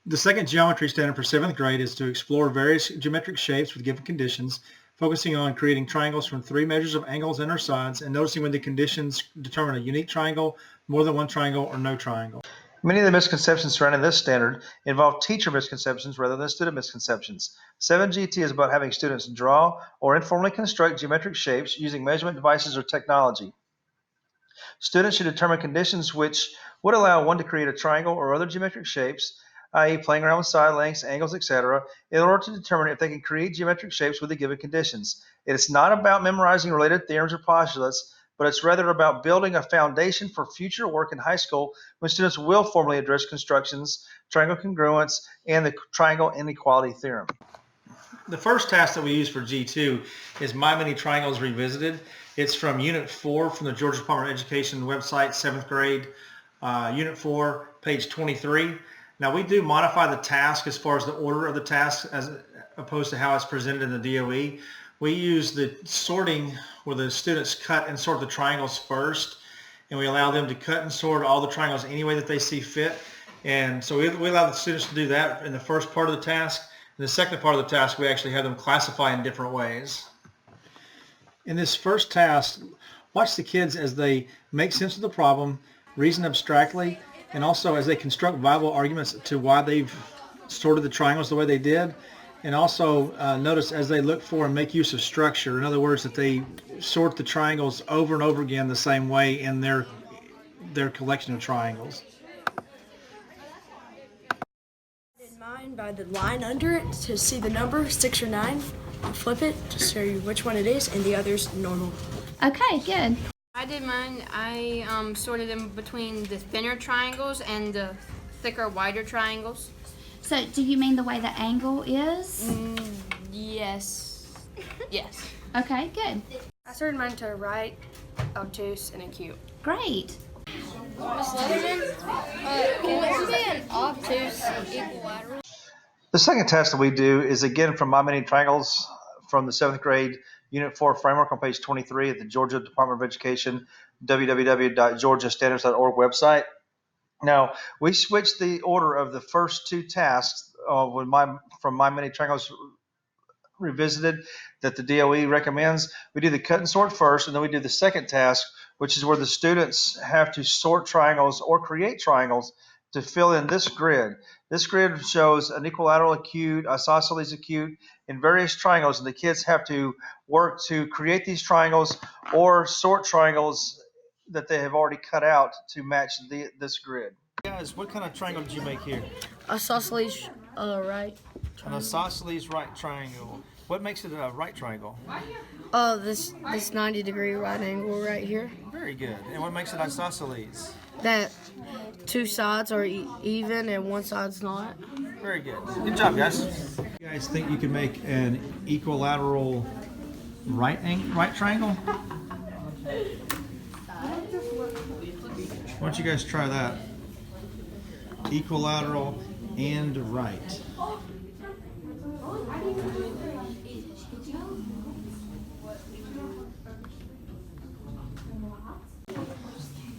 The second geometry standard for 7th grade is to explore various geometric shapes with given conditions, focusing on creating triangles from 3 measures of angles and their sides, and noticing when the conditions determine a unique triangle, more than one triangle, or no triangle. Many of the misconceptions surrounding this standard involve teacher misconceptions rather than student misconceptions. 7GT is about having students draw or informally construct geometric shapes using measurement devices or technology. Students should determine conditions which would allow one to create a triangle or other geometric shapes, i.e. playing around with side lengths, angles, etc., in order to determine if they can create geometric shapes with the given conditions. It is not about memorizing related theorems or postulates, but it's rather about building a foundation for future work in high school when students will formally address constructions, triangle congruence, and the triangle inequality theorem. The first task that we use for G2 is My Many Triangles Revisited. It's from Unit 4 from the Georgia Department of Education website, 7th grade, Unit 4, page 23. Now we do modify the task as far as the order of the task as opposed to how it's presented in the DOE. We use the sorting where the students cut and sort the triangles first, and we allow them to cut and sort all the triangles any way that they see fit. And so we allow the students to do that in the first part of the task. In the second part of the task, we actually have them classify in different ways. In this first task, watch the kids as they make sense of the problem, reason abstractly, and also as they construct viable arguments to why they've sorted the triangles the way they did. And also notice as they look for and make use of structure. In other words, that they sort the triangles over and over again the same way in their collection of triangles. Mine by the line under it to see the number 6 or 9. Flip it to show you which one it is, and the other's normal. Okay, good. I did mine. I sorted them between the thinner triangles and the thicker, wider triangles. So do you mean the way the angle is? Yes. Yes. Okay, good. I sorted mine to right, obtuse, and acute. Great. Miss Leatherman, can there be an obtuse equilateral? The second test that we do is again from My Many Triangles from the 7th grade Unit 4 framework on page 23 at the Georgia Department of Education www.GeorgiaStandards.Org website. Now, we switched the order of the first 2 tasks from My Many Triangles Revisited that the DOE recommends. We do the cut and sort first, and then we do the second task, which is where the students have to sort triangles or create triangles to fill in this grid. This grid shows an equilateral acute, isosceles acute, and various triangles, and the kids have to work to create these triangles or sort triangles that they have already cut out to match this grid. Guys, what kind of triangle did you make here? Isosceles right. An isosceles right triangle. What makes it a right triangle? This 90-degree right angle right here. Very good. And what makes it isosceles? That 2 sides are even and 1 side's not. Very good. Good job, guys. You guys think you can make an equilateral right triangle? Why don't you guys try that? Equilateral and right.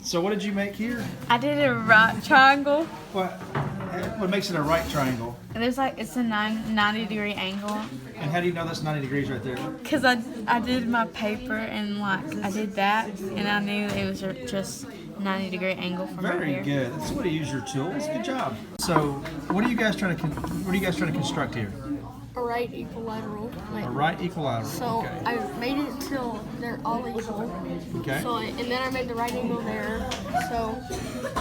So what did you make here? I did a right triangle. What makes it a right triangle? And it's a 90-degree angle. And how do you know that's 90 degrees right there? Cause I did my paper and I did that and I knew it was just 90-degree angle from right here. Very good. That's the way to use your tools. Good job. So what are you guys trying to construct here? A right equilateral. A right equilateral. So okay. I made it till they're all equal. Okay. So and then I made the right angle there. So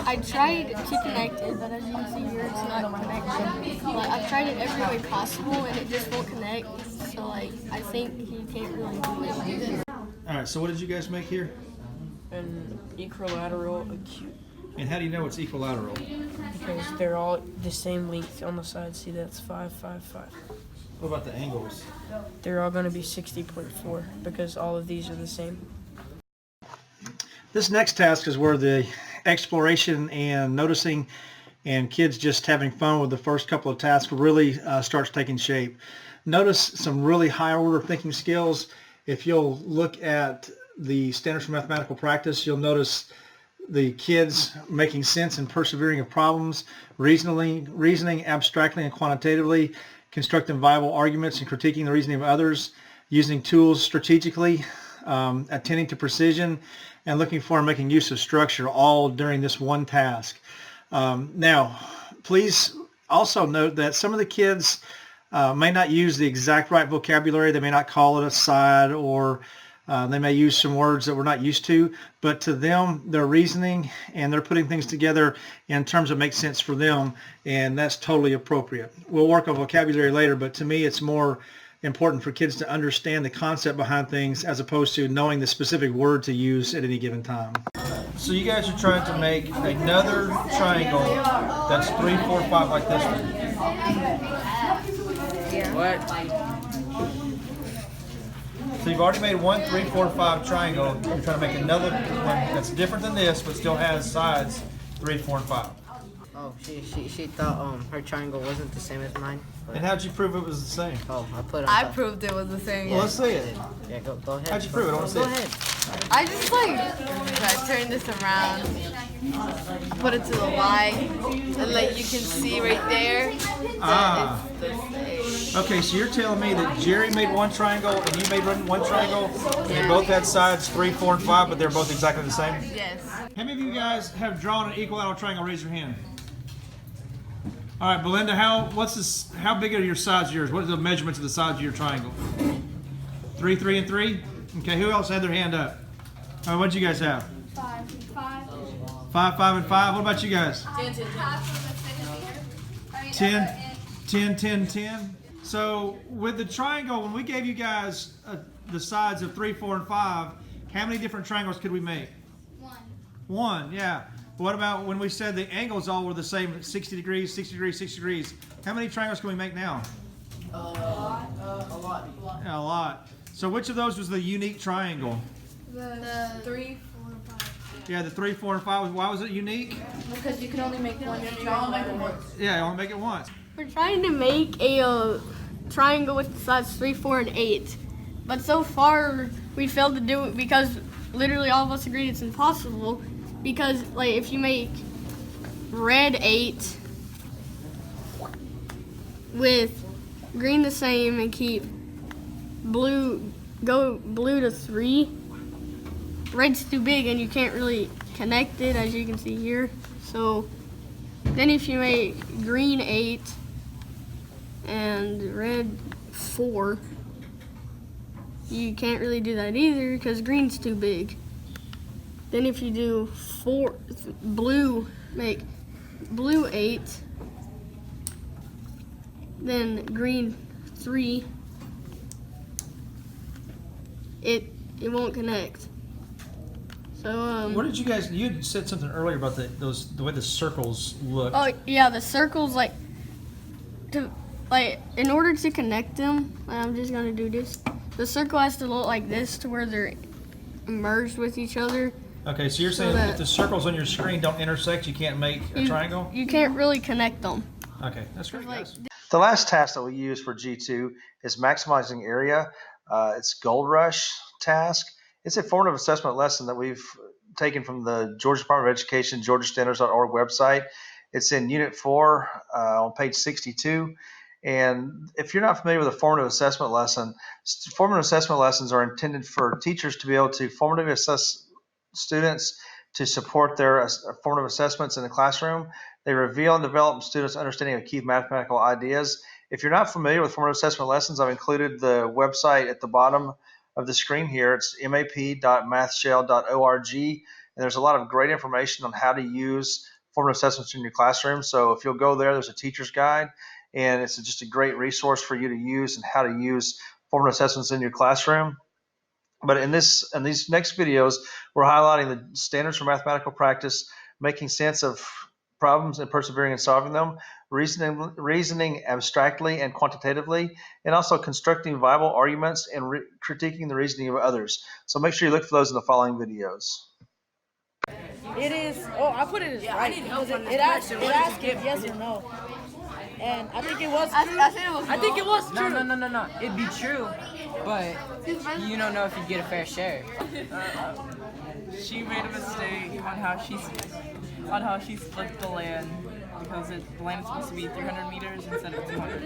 I tried to connect it, but as you can see here, it's not connected. Like I've tried it every way possible, and it just won't connect. So I think you can't really do it. All right. So what did you guys make here? An equilateral acute. And how do you know it's equilateral? Because they're all the same length on the side. See, that's 5, 5, 5. What about the angles? They're all going to be 60.4 because all of these are the same. This next task is where the exploration and noticing and kids just having fun with the first couple of tasks really starts taking shape. Notice some really high order thinking skills. If you'll look at the Standards for Mathematical Practice, you'll notice the kids making sense and persevering of problems, reasoning abstractly and quantitatively, constructing viable arguments and critiquing the reasoning of others, using tools strategically, attending to precision, and looking for and making use of structure, all during this one task. Now, please also note that some of the kids may not use the exact right vocabulary. They may not call it a side, or they may use some words that we're not used to, but to them, they're reasoning and they're putting things together in terms that make sense for them, and that's totally appropriate. We'll work on vocabulary later, but to me, it's more important for kids to understand the concept behind things as opposed to knowing the specific word to use at any given time. So you guys are trying to make another triangle that's 3, 4, 5 like this one. What? So you've already made 1, 3, 4, 5 triangle. You're trying to make another one that's different than this, but still has sides 3, 4, and 5. Oh, she thought her triangle wasn't the same as mine. And how'd you prove it was the same? Oh, I put it on I top. proved it was the same. Well, let's see it. Yeah, go ahead. How'd you prove it? I want to see Go it. ahead. I just like turn this around, put it to the light, and like you can see right there. Ah. It's the same. Okay, so you're telling me that Jerry made one triangle and you made one triangle, and they both had sides 3, 4, and 5, but they're both exactly the same? Yes. How many of you guys have drawn an equilateral triangle? Raise your hand. All right, Belinda, how big are your sides of yours? What are the measurements of the sides of your triangle? 3, 3, and 3? Okay, who else had their hand up? All right, what did you guys have? 5, 5, and 5. What about you guys? 10, 10, 10, 10. So with the triangle, when we gave you guys the sides of 3, 4, and 5, how many different triangles could we make? One, yeah. What about when we said the angles all were the same, 60 degrees, 60 degrees, 60 degrees? How many triangles can we make now? A lot. Yeah, a lot. So which of those was the unique triangle? The 3, 4, 5. Yeah, the 3, 4, and 5. Why was it unique? Because you can only make one triangle. Yeah, you only make it once. We're trying to make a triangle with the sides 3, 4, and 8. But so far, we failed to do it because literally all of us agreed it's impossible. Because like if you make red 8 with green the same and keep go blue to 3, red's too big and you can't really connect it, as you can see here. So then if you make green 8 and red 4, you can't really do that either because green's too big. Then if you do make blue 8, then green 3, it won't connect. So What did you guys? You had said something earlier about the way the circles look. oh yeah, the circles in order to connect them, I'm just gonna do this. The circle has to look like this to where they're merged with each other. Okay, so you're saying if the circles on your screen don't intersect, you can't make a triangle? You can't really connect them. Okay, that's great, Like, guys. The last task that we use for G2 is maximizing area. It's Gold Rush task. It's a formative assessment lesson that we've taken from the Georgia Department of Education, GeorgiaStandards.Org website. It's in Unit 4 on page 62. And if you're not familiar with a formative assessment lesson, formative assessment lessons are intended for teachers to be able to formatively assess students to support their formative assessments in the classroom. They reveal and develop students' understanding of key mathematical ideas. If you're not familiar with formative assessment lessons, I've included the website at the bottom of the screen here. It's map.mathshell.org, and there's a lot of great information on how to use formative assessments in your classroom. So if you'll go there, there's a teacher's guide, and it's just a great resource for you to use and how to use formative assessments in your classroom. But in these next videos, we're highlighting the standards for mathematical practice, making sense of problems and persevering in solving them, reasoning abstractly and quantitatively, and also constructing viable arguments and critiquing the reasoning of others. So make sure you look for those in the following videos. It is. Oh, I put it as right because it asked yes or no, and I think it was true. I think it was true. No. It'd be true, but you don't know if you get a fair share. she made a mistake on how she split the land because the land is supposed to be 300 meters instead of 200.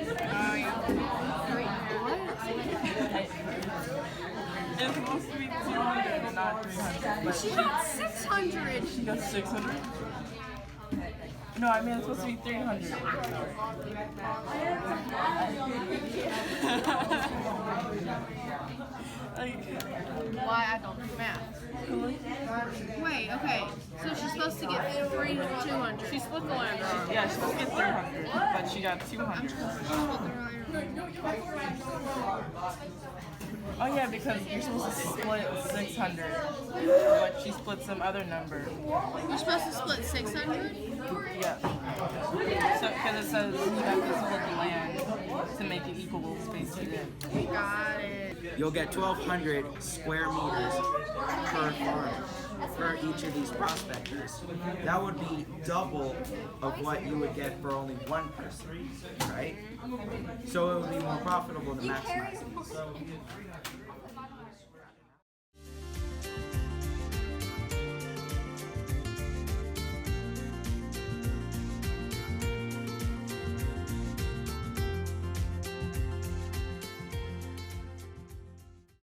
It's supposed to be 200 and not 300. But She got 600. she got 600. No, I mean it's supposed to be 300. Why I don't do math. Wait, okay. So she's supposed to get 200. She split the land wrong. Yeah, she's supposed to get 300, but she got 200. Oh yeah, because you're supposed to split 600, but she split some other number. You're supposed to split 600? Yeah. So, because it says you have to split the land to make it equal spaced in. Got it. You'll get 1,200 square meters per farm for each of these prospectors. That would be double of what you would get for only one person, right? So it would be more profitable to maximize these.